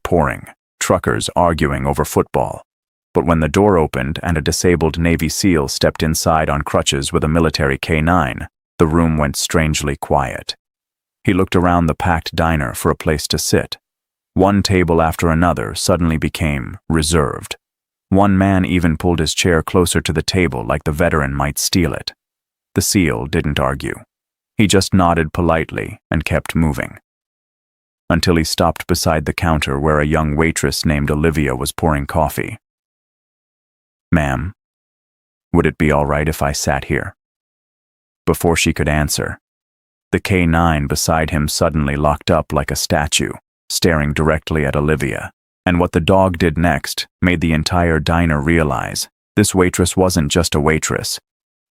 pouring, truckers arguing over football. But when the door opened and a disabled Navy SEAL stepped inside on crutches with a military K9, the room went strangely quiet. He looked around the packed diner for a place to sit. One table after another suddenly became reserved. One man even pulled his chair closer to the table like the veteran might steal it. The SEAL didn't argue. He just nodded politely and kept moving. Until he stopped beside the counter where a young waitress named Olivia was pouring coffee. "Ma'am, would it be all right if I sat here?" Before she could answer, the K9 beside him suddenly locked up like a statue, staring directly at Olivia. And what the dog did next made the entire diner realize this waitress wasn't just a waitress.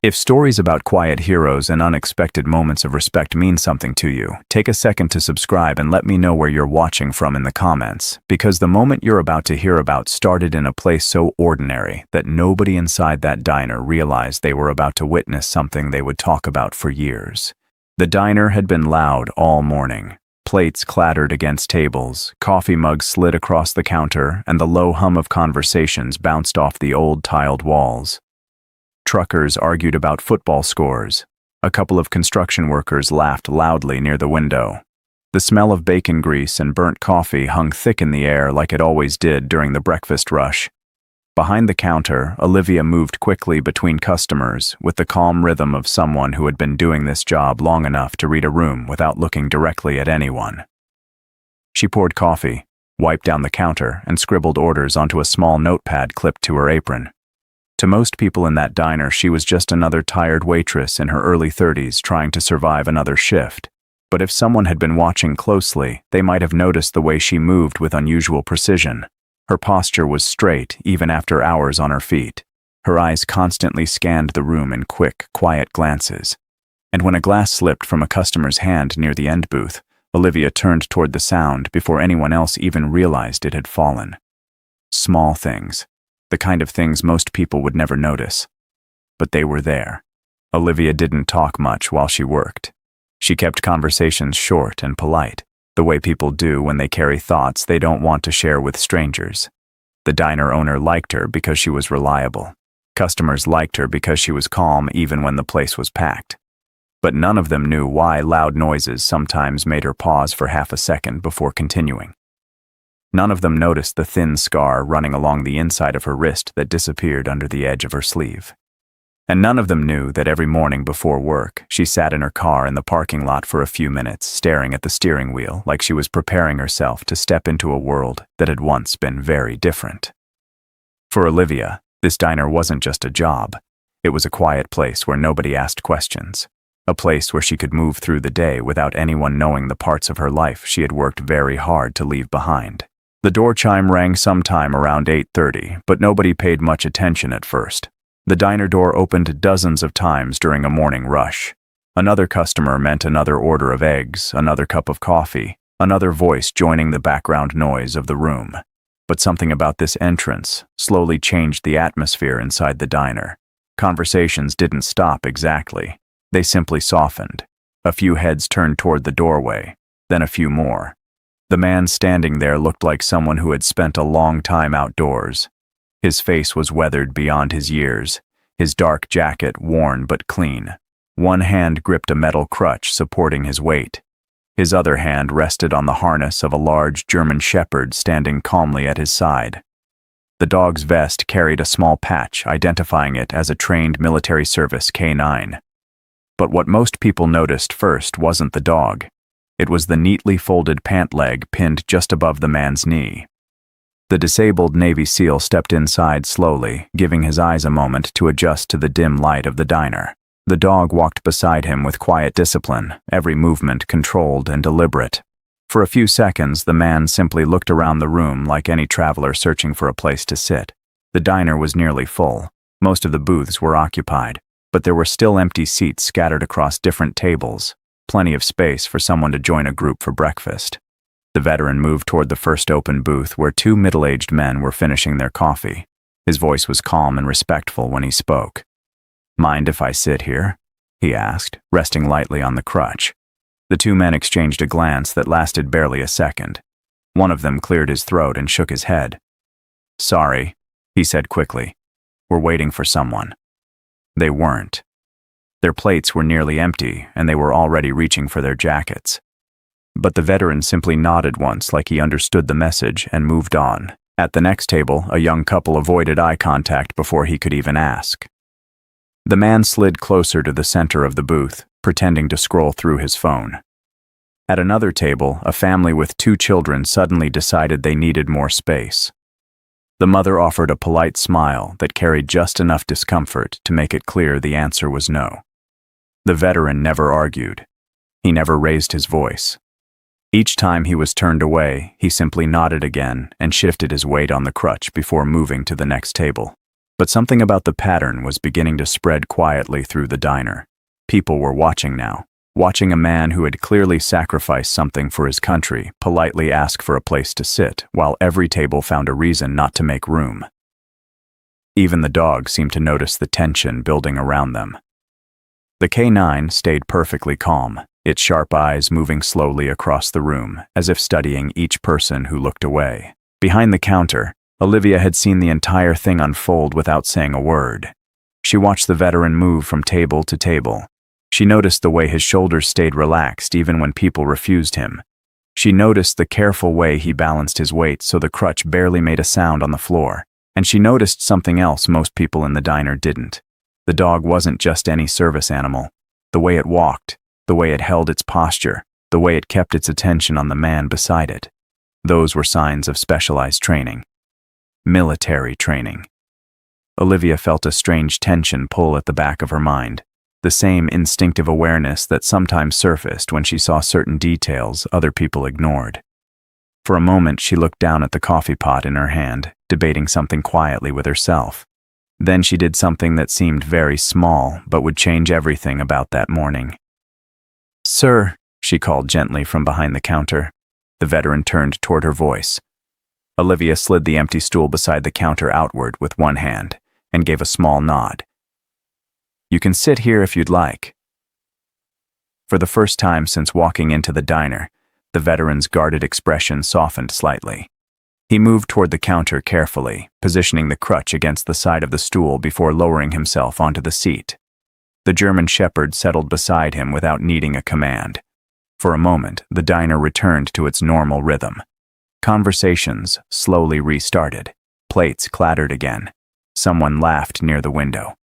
If stories about quiet heroes and unexpected moments of respect mean something to you, take a second to subscribe and let me know where you're watching from in the comments, because the moment you're about to hear about started in a place so ordinary that nobody inside that diner realized they were about to witness something they would talk about for years. The diner had been loud all morning. Plates clattered against tables, coffee mugs slid across the counter, and the low hum of conversations bounced off the old tiled walls. Truckers argued about football scores. A couple of construction workers laughed loudly near the window. The smell of bacon grease and burnt coffee hung thick in the air like it always did during the breakfast rush. Behind the counter, Olivia moved quickly between customers with the calm rhythm of someone who had been doing this job long enough to read a room without looking directly at anyone. She poured coffee, wiped down the counter, and scribbled orders onto a small notepad clipped to her apron. To most people in that diner, she was just another tired waitress in her early 30s trying to survive another shift. But if someone had been watching closely, they might have noticed the way she moved with unusual precision. Her posture was straight, even after hours on her feet. Her eyes constantly scanned the room in quick, quiet glances. And when a glass slipped from a customer's hand near the end booth, Olivia turned toward the sound before anyone else even realized it had fallen. Small things, the kind of things most people would never notice. But they were there. Olivia didn't talk much while she worked. She kept conversations short and polite, the way people do when they carry thoughts they don't want to share with strangers. The diner owner liked her because she was reliable. Customers liked her because she was calm even when the place was packed. But none of them knew why loud noises sometimes made her pause for half a second before continuing. None of them noticed the thin scar running along the inside of her wrist that disappeared under the edge of her sleeve. And none of them knew that every morning before work, she sat in her car in the parking lot for a few minutes, staring at the steering wheel like she was preparing herself to step into a world that had once been very different. For Olivia, this diner wasn't just a job. It was a quiet place where nobody asked questions. A place where she could move through the day without anyone knowing the parts of her life she had worked very hard to leave behind. The door chime rang sometime around 8:30, but nobody paid much attention at first. The diner door opened dozens of times during a morning rush. Another customer meant another order of eggs, another cup of coffee, another voice joining the background noise of the room. But something about this entrance slowly changed the atmosphere inside the diner. Conversations didn't stop exactly. They simply softened. A few heads turned toward the doorway, then a few more. The man standing there looked like someone who had spent a long time outdoors. His face was weathered beyond his years, his dark jacket worn but clean. One hand gripped a metal crutch supporting his weight. His other hand rested on the harness of a large German shepherd standing calmly at his side. The dog's vest carried a small patch identifying it as a trained military service K9. But what most people noticed first wasn't the dog. It was the neatly folded pant leg pinned just above the man's knee. The disabled Navy SEAL stepped inside slowly, giving his eyes a moment to adjust to the dim light of the diner. The dog walked beside him with quiet discipline, every movement controlled and deliberate. For a few seconds, the man simply looked around the room like any traveler searching for a place to sit. The diner was nearly full. Most of the booths were occupied, but there were still empty seats scattered across different tables, plenty of space for someone to join a group for breakfast. The veteran moved toward the first open booth where two middle-aged men were finishing their coffee. His voice was calm and respectful when he spoke. "Mind if I sit here?" he asked, resting lightly on the crutch. The two men exchanged a glance that lasted barely a second. One of them cleared his throat and shook his head. "Sorry," he said quickly. "We're waiting for someone." They weren't. Their plates were nearly empty, and they were already reaching for their jackets. But the veteran simply nodded once like he understood the message and moved on. At the next table, a young couple avoided eye contact before he could even ask. The man slid closer to the center of the booth, pretending to scroll through his phone. At another table, a family with 2 children suddenly decided they needed more space. The mother offered a polite smile that carried just enough discomfort to make it clear the answer was no. The veteran never argued. He never raised his voice. Each time he was turned away, he simply nodded again and shifted his weight on the crutch before moving to the next table. But something about the pattern was beginning to spread quietly through the diner. People were watching now, watching a man who had clearly sacrificed something for his country politely ask for a place to sit, while every table found a reason not to make room. Even the dog seemed to notice the tension building around them. The K9 stayed perfectly calm, its sharp eyes moving slowly across the room, as if studying each person who looked away. Behind the counter, Olivia had seen the entire thing unfold without saying a word. She watched the veteran move from table to table. She noticed the way his shoulders stayed relaxed even when people refused him. She noticed the careful way he balanced his weight so the crutch barely made a sound on the floor. And she noticed something else most people in the diner didn't. The dog wasn't just any service animal. The way it walked, the way it held its posture, the way it kept its attention on the man beside it. Those were signs of specialized training. Military training. Olivia felt a strange tension pull at the back of her mind, the same instinctive awareness that sometimes surfaced when she saw certain details other people ignored. For a moment, she looked down at the coffee pot in her hand, debating something quietly with herself. Then she did something that seemed very small, but would change everything about that morning. "Sir," she called gently from behind the counter. The veteran turned toward her voice. Olivia slid the empty stool beside the counter outward with one hand and gave a small nod. "You can sit here if you'd like." For the first time since walking into the diner, the veteran's guarded expression softened slightly. He moved toward the counter carefully, positioning the crutch against the side of the stool before lowering himself onto the seat. The German Shepherd settled beside him without needing a command. For a moment, the diner returned to its normal rhythm. Conversations slowly restarted. Plates clattered again. Someone laughed near the window.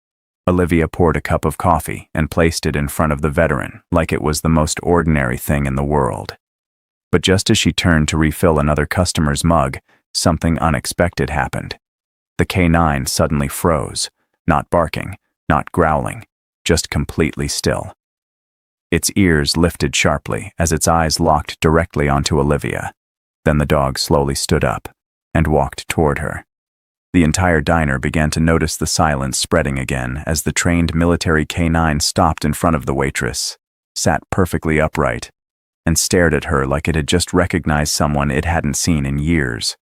Olivia poured a cup of coffee and placed it in front of the veteran like it was the most ordinary thing in the world. But just as she turned to refill another customer's mug, something unexpected happened. The K9 suddenly froze, not barking, not growling, just completely still. Its ears lifted sharply as its eyes locked directly onto Olivia. Then the dog slowly stood up and walked toward her. The entire diner began to notice the silence spreading again as the trained military K9 stopped in front of the waitress, sat perfectly upright, and stared at her like it had just recognized someone it hadn't seen in years.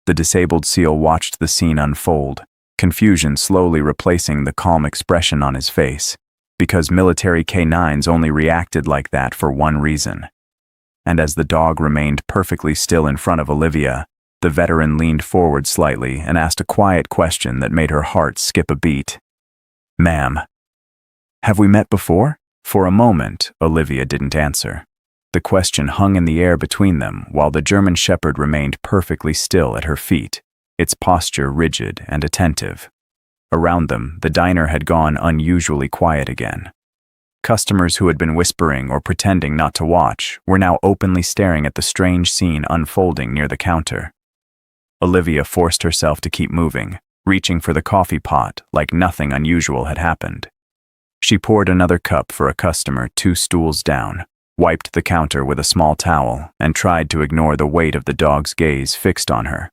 The disabled SEAL watched the scene unfold, confusion slowly replacing the calm expression on his face, because military K9s only reacted like that for one reason. And as the dog remained perfectly still in front of Olivia, the veteran leaned forward slightly and asked a quiet question that made her heart skip a beat. "Ma'am, have we met before?" For a moment, Olivia didn't answer. The question hung in the air between them while the German Shepherd remained perfectly still at her feet, its posture rigid and attentive. Around them, the diner had gone unusually quiet again. Customers who had been whispering or pretending not to watch were now openly staring at the strange scene unfolding near the counter. Olivia forced herself to keep moving, reaching for the coffee pot like nothing unusual had happened. She poured another cup for a customer 2 stools down, wiped the counter with a small towel, and tried to ignore the weight of the dog's gaze fixed on her.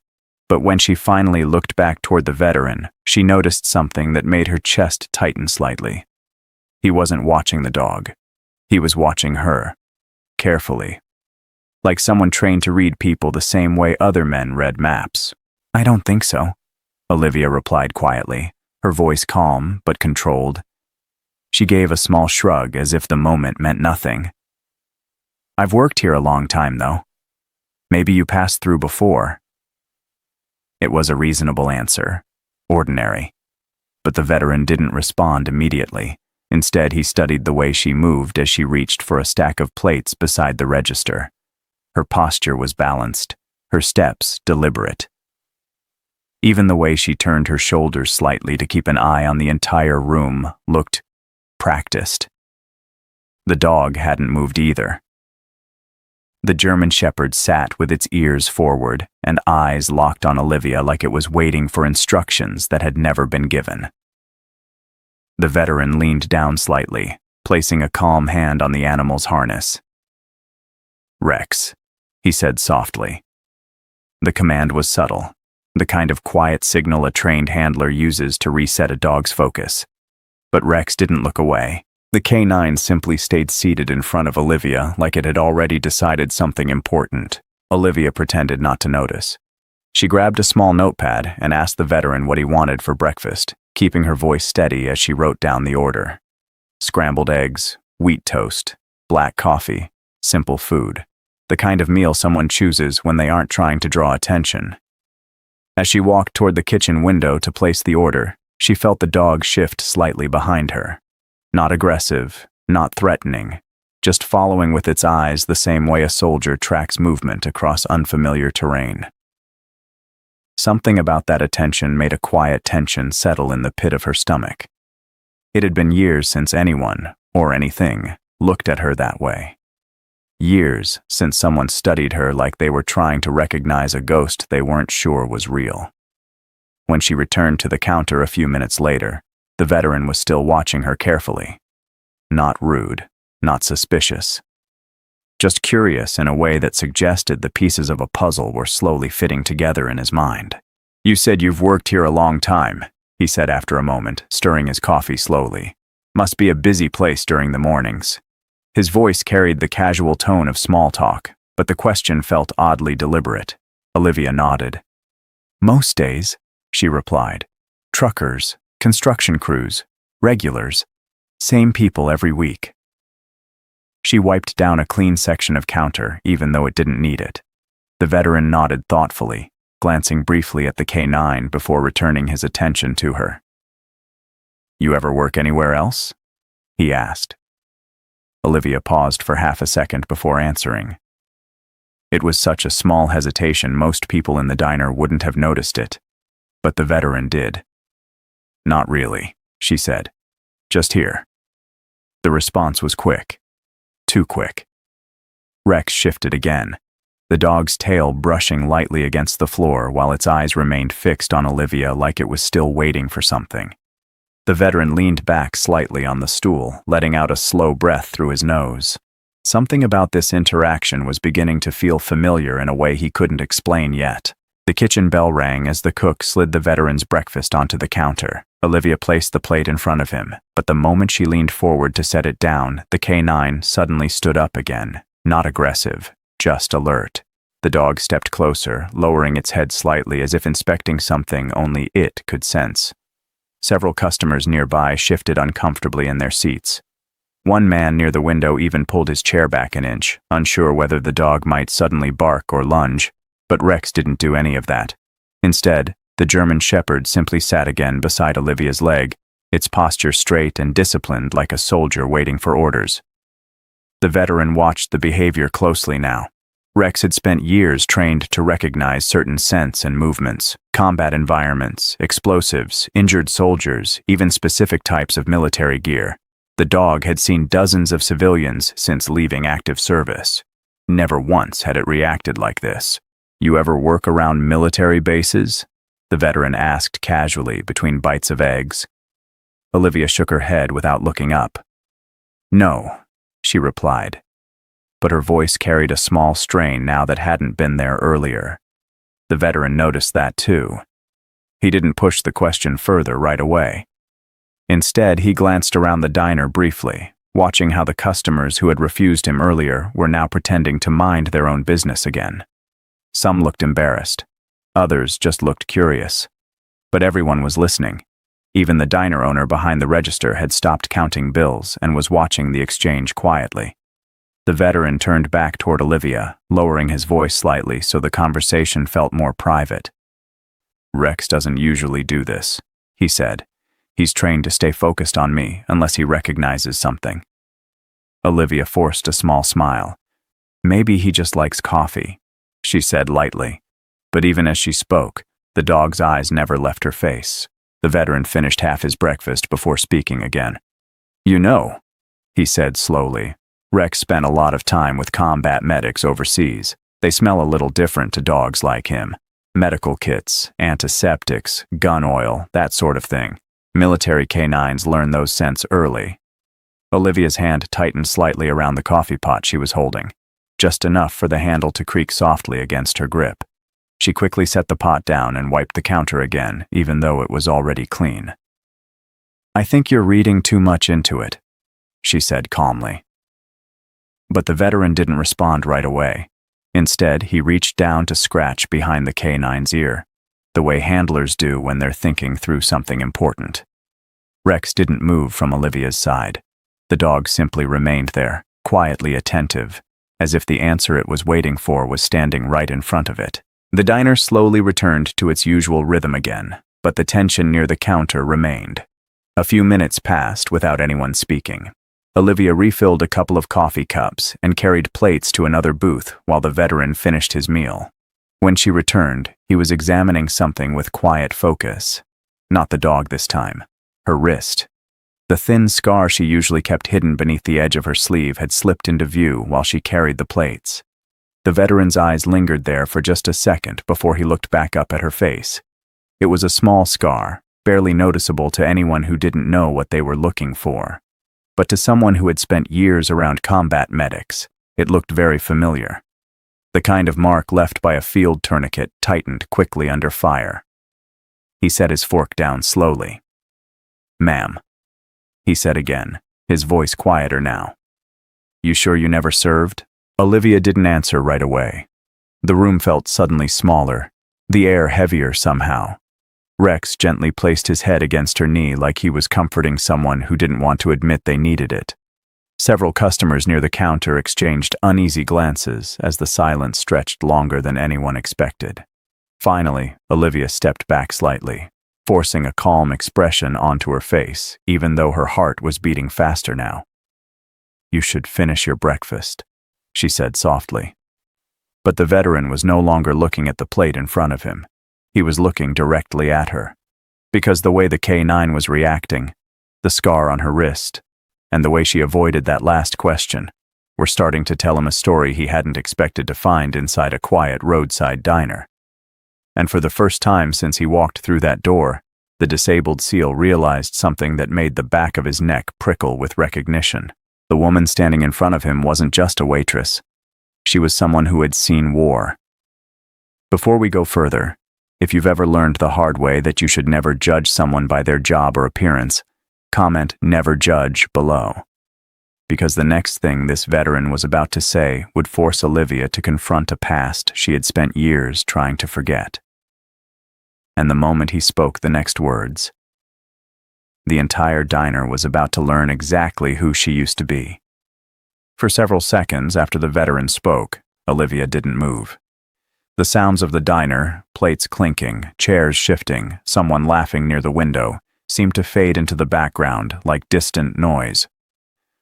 But when she finally looked back toward the veteran, she noticed something that made her chest tighten slightly. He wasn't watching the dog. He was watching her, carefully. Like someone trained to read people the same way other men read maps. "I don't think so," Olivia replied quietly, her voice calm but controlled. She gave a small shrug as if the moment meant nothing. "I've worked here a long time, though." Maybe you passed through before. It was a reasonable answer. Ordinary. But the veteran didn't respond immediately. Instead, he studied the way she moved as she reached for a stack of plates beside the register. Her posture was balanced, her steps deliberate. Even the way she turned her shoulders slightly to keep an eye on the entire room looked practiced. The dog hadn't moved either. The German Shepherd sat with its ears forward and eyes locked on Olivia like it was waiting for instructions that had never been given. The veteran leaned down slightly, placing a calm hand on the animal's harness. "Rex," he said softly. The command was subtle, the kind of quiet signal a trained handler uses to reset a dog's focus. But Rex didn't look away. The canine simply stayed seated in front of Olivia like it had already decided something important. Olivia pretended not to notice. She grabbed a small notepad and asked the veteran what he wanted for breakfast, keeping her voice steady as she wrote down the order. Scrambled eggs, wheat toast, black coffee, simple food. The kind of meal someone chooses when they aren't trying to draw attention. As she walked toward the kitchen window to place the order, she felt the dog shift slightly behind her. Not aggressive, not threatening, just following with its eyes the same way a soldier tracks movement across unfamiliar terrain. Something about that attention made a quiet tension settle in the pit of her stomach. It had been years since anyone, or anything, looked at her that way. Years since someone studied her like they were trying to recognize a ghost they weren't sure was real. When she returned to the counter a few minutes later, the veteran was still watching her carefully. Not rude, not suspicious. Just curious in a way that suggested the pieces of a puzzle were slowly fitting together in his mind. "You said you've worked here a long time," he said after a moment, stirring his coffee slowly. "Must be a busy place during the mornings." His voice carried the casual tone of small talk, but the question felt oddly deliberate. Olivia nodded. "Most days," she replied. "Truckers, construction crews, regulars, same people every week." She wiped down a clean section of counter, even though it didn't need it. The veteran nodded thoughtfully, glancing briefly at the K9 before returning his attention to her. "You ever work anywhere else?" he asked. Olivia paused for half a second before answering. It was such a small hesitation most people in the diner wouldn't have noticed it, but the veteran did. "Not really," she said. "Just here." The response was quick. Too quick. Rex shifted again, the dog's tail brushing lightly against the floor while its eyes remained fixed on Olivia like it was still waiting for something. The veteran leaned back slightly on the stool, letting out a slow breath through his nose. Something about this interaction was beginning to feel familiar in a way he couldn't explain yet. The kitchen bell rang as the cook slid the veteran's breakfast onto the counter. Olivia placed the plate in front of him, but the moment she leaned forward to set it down, the K9 suddenly stood up again. Not aggressive, just alert. The dog stepped closer, lowering its head slightly as if inspecting something only it could sense. Several customers nearby shifted uncomfortably in their seats. One man near the window even pulled his chair back an inch, unsure whether the dog might suddenly bark or lunge, but Rex didn't do any of that. Instead, the German Shepherd simply sat again beside Olivia's leg, its posture straight and disciplined like a soldier waiting for orders. The veteran watched the behavior closely now. Rex had spent years trained to recognize certain scents and movements, combat environments, explosives, injured soldiers, even specific types of military gear. The dog had seen dozens of civilians since leaving active service. Never once had it reacted like this. "You ever work around military bases?" the veteran asked casually between bites of eggs. Olivia shook her head without looking up. "No," she replied. But her voice carried a small strain now that hadn't been there earlier. The veteran noticed that too. He didn't push the question further right away. Instead, he glanced around the diner briefly, watching how the customers who had refused him earlier were now pretending to mind their own business again. Some looked embarrassed. Others just looked curious. But everyone was listening. Even the diner owner behind the register had stopped counting bills and was watching the exchange quietly. The veteran turned back toward Olivia, lowering his voice slightly so the conversation felt more private. "Rex doesn't usually do this," he said. "He's trained to stay focused on me unless he recognizes something." Olivia forced a small smile. "Maybe he just likes coffee," she said lightly. But even as she spoke, the dog's eyes never left her face. The veteran finished half his breakfast before speaking again. "You know," he said slowly, "Rex spent a lot of time with combat medics overseas. They smell a little different to dogs like him. Medical kits, antiseptics, gun oil, that sort of thing. Military canines learn those scents early." Olivia's hand tightened slightly around the coffee pot she was holding, just enough for the handle to creak softly against her grip. She quickly set the pot down and wiped the counter again, even though it was already clean. "I think you're reading too much into it," she said calmly. But the veteran didn't respond right away. Instead, he reached down to scratch behind the canine's ear, the way handlers do when they're thinking through something important. Rex didn't move from Olivia's side. The dog simply remained there, quietly attentive, as if the answer it was waiting for was standing right in front of it. The diner slowly returned to its usual rhythm again, but the tension near the counter remained. A few minutes passed without anyone speaking. Olivia refilled a couple of coffee cups and carried plates to another booth while the veteran finished his meal. When she returned, he was examining something with quiet focus. Not the dog this time. Her wrist. The thin scar she usually kept hidden beneath the edge of her sleeve had slipped into view while she carried the plates. The veteran's eyes lingered there for just a second before he looked back up at her face. It was a small scar, barely noticeable to anyone who didn't know what they were looking for. But to someone who had spent years around combat medics, it looked very familiar. The kind of mark left by a field tourniquet tightened quickly under fire. He set his fork down slowly. "Ma'am," he said again, his voice quieter now. "You sure you never served?" Olivia didn't answer right away. The room felt suddenly smaller, the air heavier somehow. Rex gently placed his head against her knee like he was comforting someone who didn't want to admit they needed it. Several customers near the counter exchanged uneasy glances as the silence stretched longer than anyone expected. Finally, Olivia stepped back slightly, forcing a calm expression onto her face, even though her heart was beating faster now. "You should finish your breakfast," she said softly. But the veteran was no longer looking at the plate in front of him. He was looking directly at her. Because the way the K9 was reacting, the scar on her wrist, and the way she avoided that last question, were starting to tell him a story he hadn't expected to find inside a quiet roadside diner. And for the first time since he walked through that door, the disabled SEAL realized something that made the back of his neck prickle with recognition. The woman standing in front of him wasn't just a waitress. She was someone who had seen war. Before we go further, if you've ever learned the hard way that you should never judge someone by their job or appearance, comment "never judge" below. Because the next thing this veteran was about to say would force Olivia to confront a past she had spent years trying to forget. And the moment he spoke the next words, the entire diner was about to learn exactly who she used to be. For several seconds after the veteran spoke, Olivia didn't move. The sounds of the diner, plates clinking, chairs shifting, someone laughing near the window, seemed to fade into the background like distant noise.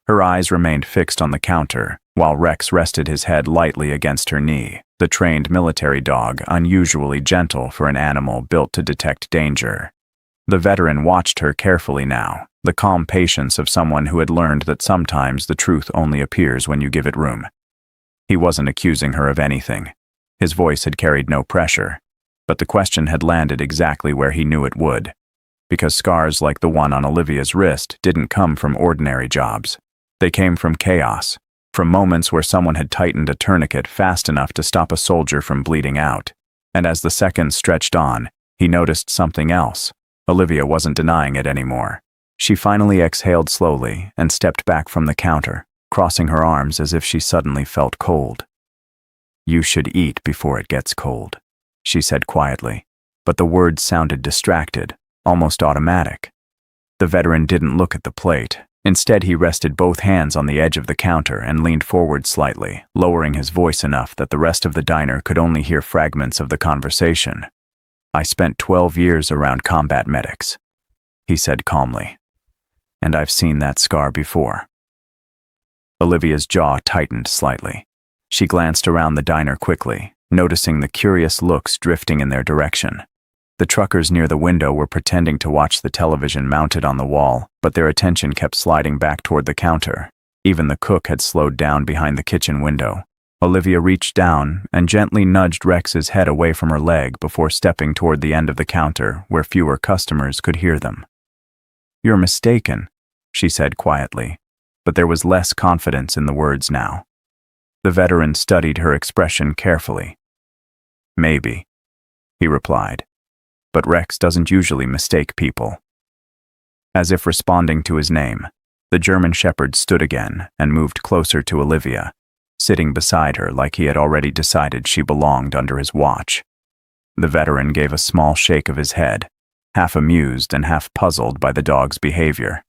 Her eyes remained fixed on the counter, while Rex rested his head lightly against her knee, the trained military dog unusually gentle for an animal built to detect danger. The veteran watched her carefully now, the calm patience of someone who had learned that sometimes the truth only appears when you give it room. He wasn't accusing her of anything. His voice had carried no pressure, but the question had landed exactly where he knew it would, because scars like the one on Olivia's wrist didn't come from ordinary jobs. They came from chaos, from moments where someone had tightened a tourniquet fast enough to stop a soldier from bleeding out. And as the seconds stretched on, he noticed something else. Olivia wasn't denying it anymore. She finally exhaled slowly and stepped back from the counter, crossing her arms as if she suddenly felt cold. "You should eat before it gets cold," she said quietly, but the words sounded distracted, almost automatic. The veteran didn't look at the plate, Instead, he rested both hands on the edge of the counter and leaned forward slightly, lowering his voice enough that the rest of the diner could only hear fragments of the conversation. "I spent 12 years around combat medics," he said calmly. "And I've seen that scar before." Olivia's jaw tightened slightly. She glanced around the diner quickly, noticing the curious looks drifting in their direction. The truckers near the window were pretending to watch the television mounted on the wall, but their attention kept sliding back toward the counter. Even the cook had slowed down behind the kitchen window. Olivia reached down and gently nudged Rex's head away from her leg before stepping toward the end of the counter where fewer customers could hear them. "You're mistaken," she said quietly, but there was less confidence in the words now. The veteran studied her expression carefully. "Maybe," he replied. "But Rex doesn't usually mistake people." As if responding to his name, the German Shepherd stood again and moved closer to Olivia, sitting beside her like he had already decided she belonged under his watch. The veteran gave a small shake of his head, half amused and half puzzled by the dog's behavior.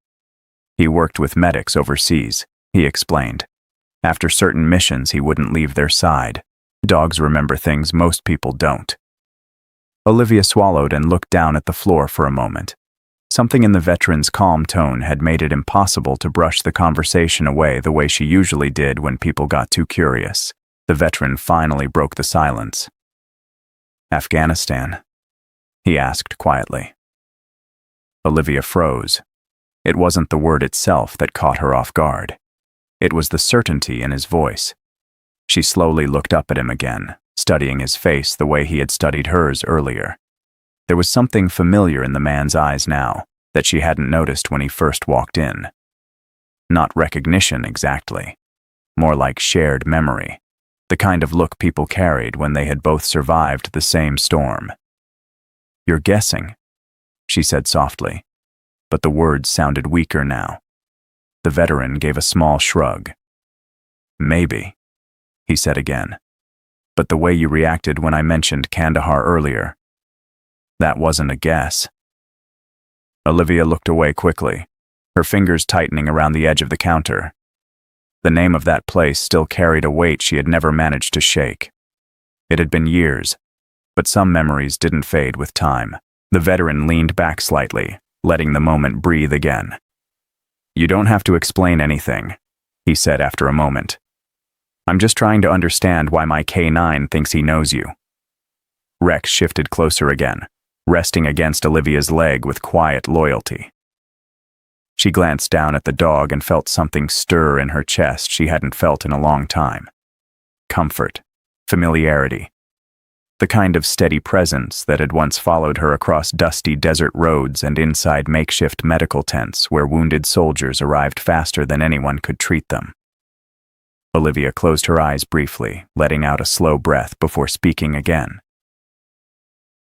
"He worked with medics overseas," he explained. "After certain missions, he wouldn't leave their side. Dogs remember things most people don't." Olivia swallowed and looked down at the floor for a moment. Something in the veteran's calm tone had made it impossible to brush the conversation away the way she usually did when people got too curious. The veteran finally broke the silence. "Afghanistan?" he asked quietly. Olivia froze. It wasn't the word itself that caught her off guard. It was the certainty in his voice. She slowly looked up at him again, studying his face the way he had studied hers earlier. There was something familiar in the man's eyes now that she hadn't noticed when he first walked in. Not recognition exactly, more like shared memory, the kind of look people carried when they had both survived the same storm. "You're guessing," she said softly, but the words sounded weaker now. The veteran gave a small shrug. "Maybe," he said again. "But the way you reacted when I mentioned Kandahar earlier, that wasn't a guess." Olivia looked away quickly, her fingers tightening around the edge of the counter. The name of that place still carried a weight she had never managed to shake. It had been years, but some memories didn't fade with time. The veteran leaned back slightly, letting the moment breathe again. "You don't have to explain anything," he said after a moment. "I'm just trying to understand why my K9 thinks he knows you." Rex shifted closer again, resting against Olivia's leg with quiet loyalty. She glanced down at the dog and felt something stir in her chest she hadn't felt in a long time. Comfort, familiarity, the kind of steady presence that had once followed her across dusty desert roads and inside makeshift medical tents where wounded soldiers arrived faster than anyone could treat them. Olivia closed her eyes briefly, letting out a slow breath before speaking again.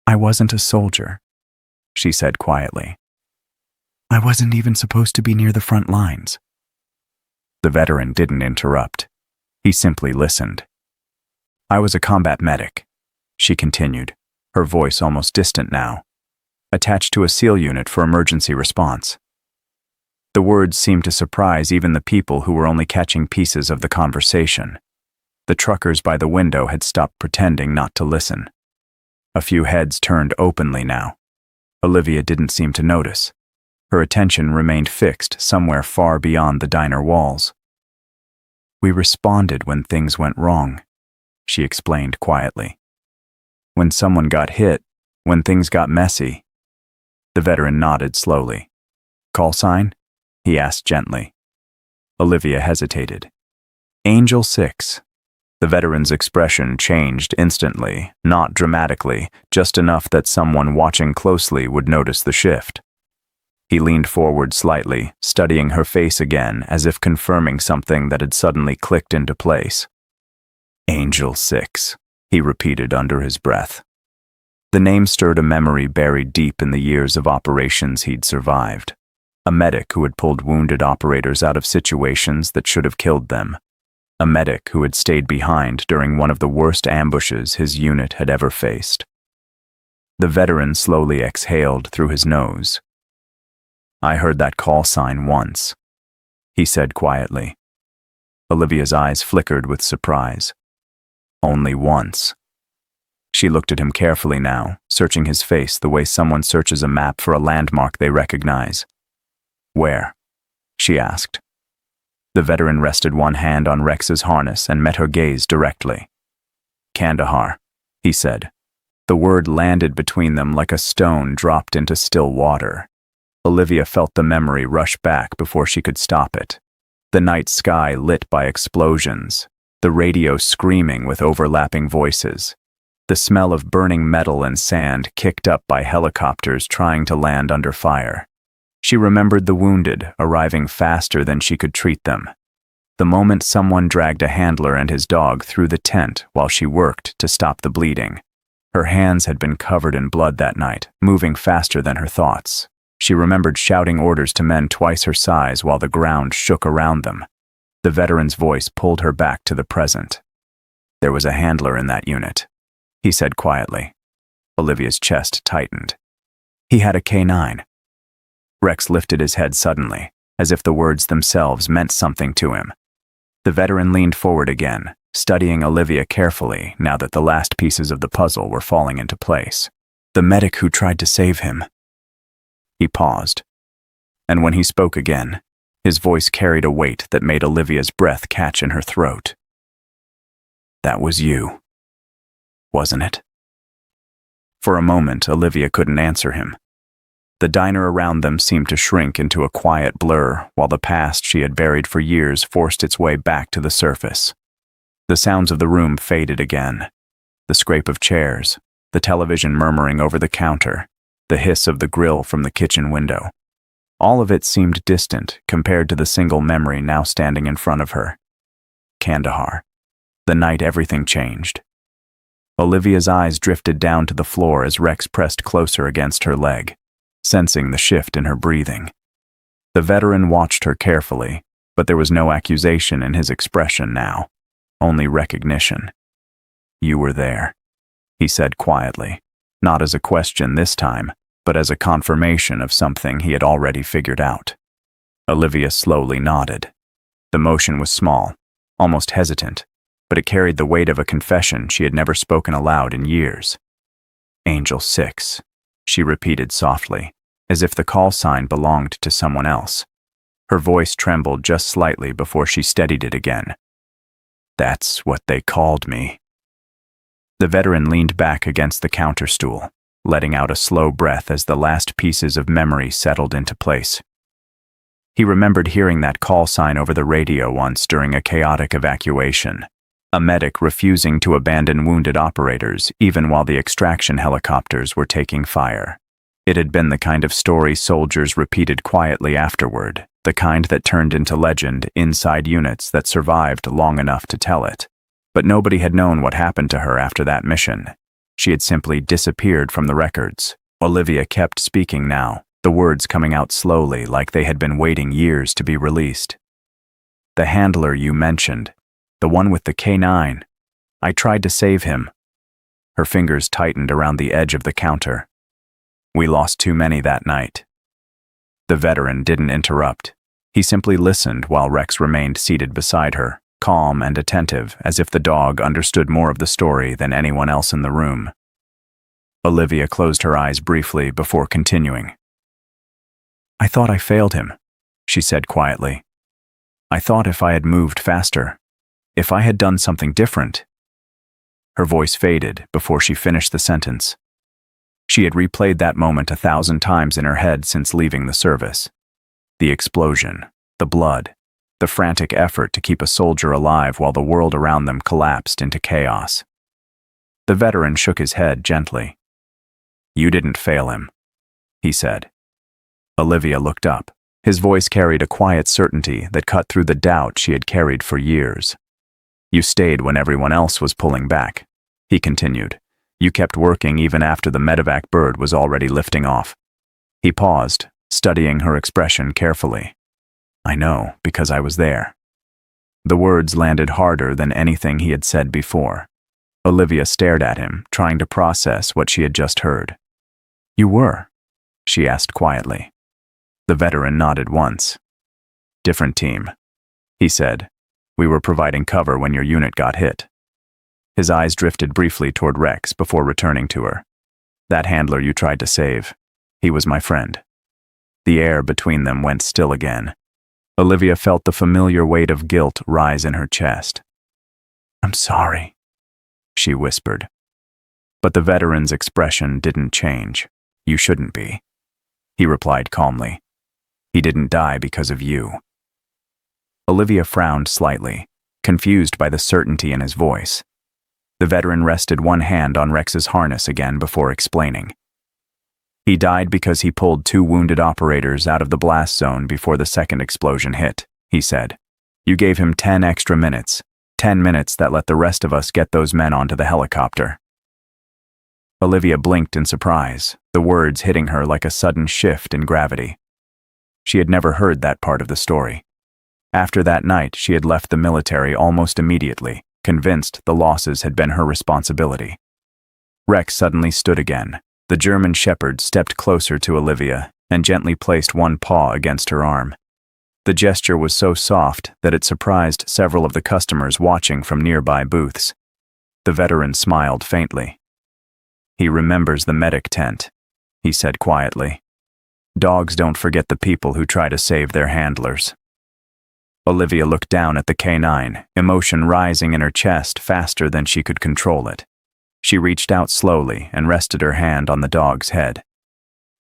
"I wasn't a soldier," she said quietly. "I wasn't even supposed to be near the front lines." The veteran didn't interrupt. He simply listened. "I was a combat medic," she continued, her voice almost distant now, "attached to a SEAL unit for emergency response." The words seemed to surprise even the people who were only catching pieces of the conversation. The truckers by the window had stopped pretending not to listen. A few heads turned openly now. Olivia didn't seem to notice. Her attention remained fixed somewhere far beyond the diner walls. "We responded when things went wrong," she explained quietly. "When someone got hit, when things got messy." The veteran nodded slowly. "Call sign?" he asked gently. Olivia hesitated. "Angel 6. The veteran's expression changed instantly, not dramatically, just enough that someone watching closely would notice the shift. He leaned forward slightly, studying her face again as if confirming something that had suddenly clicked into place. "Angel 6, he repeated under his breath. The name stirred a memory buried deep in the years of operations he'd survived. A medic who had pulled wounded operators out of situations that should have killed them. A medic who had stayed behind during one of the worst ambushes his unit had ever faced. The veteran slowly exhaled through his nose. "I heard that call sign once," he said quietly. Olivia's eyes flickered with surprise. Only once. She looked at him carefully now, searching his face the way someone searches a map for a landmark they recognize. Where? She asked. The veteran rested one hand on Rex's harness and met her gaze directly. Kandahar, he said. The word landed between them like a stone dropped into still water. Olivia felt the memory rush back before she could stop it. The night sky lit by explosions, the radio screaming with overlapping voices, the smell of burning metal and sand kicked up by helicopters trying to land under fire. She remembered the wounded arriving faster than she could treat them. The moment someone dragged a handler and his dog through the tent while she worked to stop the bleeding. Her hands had been covered in blood that night, moving faster than her thoughts. She remembered shouting orders to men twice her size while the ground shook around them. The veteran's voice pulled her back to the present. There was a handler in that unit, he said quietly. Olivia's chest tightened. He had a K9. Rex lifted his head suddenly, as if the words themselves meant something to him. The veteran leaned forward again, studying Olivia carefully now that the last pieces of the puzzle were falling into place. The medic who tried to save him. He paused, and when he spoke again, his voice carried a weight that made Olivia's breath catch in her throat. That was you, wasn't it? For a moment, Olivia couldn't answer him. The diner around them seemed to shrink into a quiet blur, while the past she had buried for years forced its way back to the surface. The sounds of the room faded again. The scrape of chairs, the television murmuring over the counter, the hiss of the grill from the kitchen window. All of it seemed distant compared to the single memory now standing in front of her. Kandahar. The night everything changed. Olivia's eyes drifted down to the floor as Rex pressed closer against her leg, sensing the shift in her breathing. The veteran watched her carefully, but there was no accusation in his expression now, only recognition. You were there, he said quietly, not as a question this time, but as a confirmation of something he had already figured out. Olivia slowly nodded. The motion was small, almost hesitant, but it carried the weight of a confession she had never spoken aloud in years. Angel 6, she repeated softly, as if the call sign belonged to someone else. Her voice trembled just slightly before she steadied it again. That's what they called me. The veteran leaned back against the counter stool, letting out a slow breath as the last pieces of memory settled into place. He remembered hearing that call sign over the radio once during a chaotic evacuation, a medic refusing to abandon wounded operators even while the extraction helicopters were taking fire. It had been the kind of story soldiers repeated quietly afterward, the kind that turned into legend inside units that survived long enough to tell it. But nobody had known what happened to her after that mission. She had simply disappeared from the records. Olivia kept speaking now, the words coming out slowly like they had been waiting years to be released. The handler you mentioned, the one with the K9. I tried to save him. Her fingers tightened around the edge of the counter. We lost too many that night. The veteran didn't interrupt. He simply listened while Rex remained seated beside her, calm and attentive, as if the dog understood more of the story than anyone else in the room. Olivia closed her eyes briefly before continuing. I thought I failed him, she said quietly. I thought if I had moved faster, if I had done something different. Her voice faded before she finished the sentence. She had replayed that moment 1,000 times in her head since leaving the service. The explosion, the blood, the frantic effort to keep a soldier alive while the world around them collapsed into chaos. The veteran shook his head gently. You didn't fail him, he said. Olivia looked up. His voice carried a quiet certainty that cut through the doubt she had carried for years. You stayed when everyone else was pulling back, he continued. You kept working even after the medevac bird was already lifting off. He paused, studying her expression carefully. I know, because I was there. The words landed harder than anything he had said before. Olivia stared at him, trying to process what she had just heard. You were? She asked quietly. The veteran nodded once. Different team, he said. We were providing cover when your unit got hit. His eyes drifted briefly toward Rex before returning to her. That handler you tried to save, he was my friend. The air between them went still again. Olivia felt the familiar weight of guilt rise in her chest. I'm sorry, she whispered. But the veteran's expression didn't change. You shouldn't be, he replied calmly. He didn't die because of you. Olivia frowned slightly, confused by the certainty in his voice. The veteran rested one hand on Rex's harness again before explaining. He died because he pulled 2 wounded operators out of the blast zone before the second explosion hit, he said. You gave him 10 extra minutes, 10 minutes that let the rest of us get those men onto the helicopter. Olivia blinked in surprise, the words hitting her like a sudden shift in gravity. She had never heard that part of the story. After that night, she had left the military almost immediately, convinced the losses had been her responsibility. Rex suddenly stood again. The German shepherd stepped closer to Olivia and gently placed one paw against her arm. The gesture was so soft that it surprised several of the customers watching from nearby booths. The veteran smiled faintly. He remembers the medic tent, he said quietly. Dogs don't forget the people who try to save their handlers. Olivia looked down at the K9, emotion rising in her chest faster than she could control it. She reached out slowly and rested her hand on the dog's head.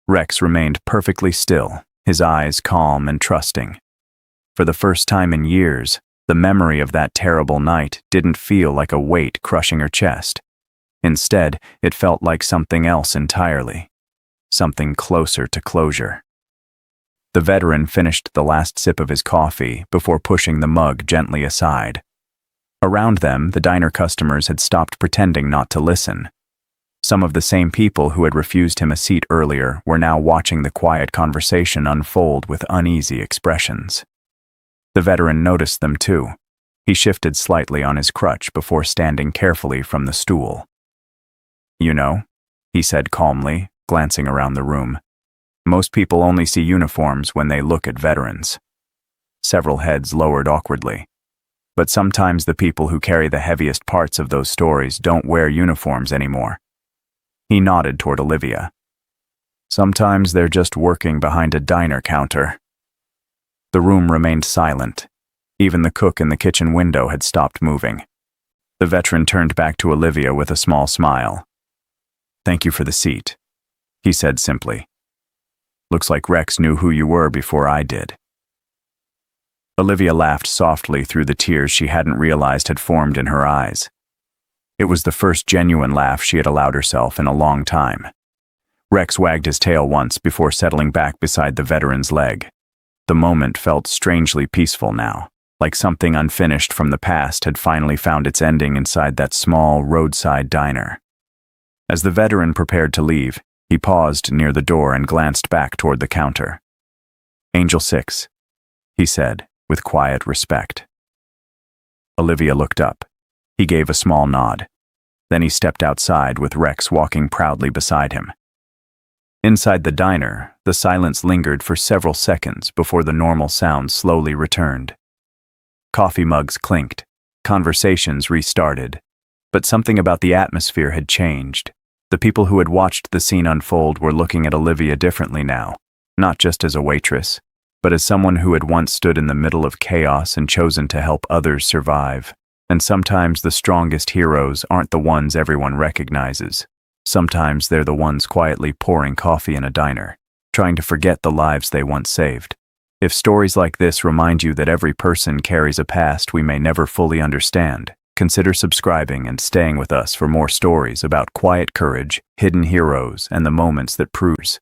Rex remained perfectly still, his eyes calm and trusting. For the first time in years, the memory of that terrible night didn't feel like a weight crushing her chest. Instead, it felt like something else entirely. Something closer to closure. The veteran finished the last sip of his coffee before pushing the mug gently aside. Around them, the diner customers had stopped pretending not to listen. Some of the same people who had refused him a seat earlier were now watching the quiet conversation unfold with uneasy expressions. The veteran noticed them too. He shifted slightly on his crutch before standing carefully from the stool. You know, he said calmly, glancing around the room. Most people only see uniforms when they look at veterans. Several heads lowered awkwardly. But sometimes the people who carry the heaviest parts of those stories don't wear uniforms anymore. He nodded toward Olivia. Sometimes they're just working behind a diner counter. The room remained silent. Even the cook in the kitchen window had stopped moving. The veteran turned back to Olivia with a small smile. Thank you for the seat, he said simply. Looks like Rex knew who you were before I did. Olivia laughed softly through the tears she hadn't realized had formed in her eyes. It was the first genuine laugh she had allowed herself in a long time. Rex wagged his tail once before settling back beside the veteran's leg. The moment felt strangely peaceful now, like something unfinished from the past had finally found its ending inside that small roadside diner. As the veteran prepared to leave, he paused near the door and glanced back toward the counter. Angel 6, he said, with quiet respect. Olivia looked up. He gave a small nod. Then he stepped outside with Rex walking proudly beside him. Inside the diner, the silence lingered for several seconds before the normal sound slowly returned. Coffee mugs clinked. Conversations restarted. But something about the atmosphere had changed. The people who had watched the scene unfold were looking at Olivia differently now, not just as a waitress, but as someone who had once stood in the middle of chaos and chosen to help others survive. And sometimes the strongest heroes aren't the ones everyone recognizes. Sometimes they're the ones quietly pouring coffee in a diner, trying to forget the lives they once saved. If stories like this remind you that every person carries a past we may never fully understand, consider subscribing and staying with us for more stories about quiet courage, hidden heroes, and the moments that proves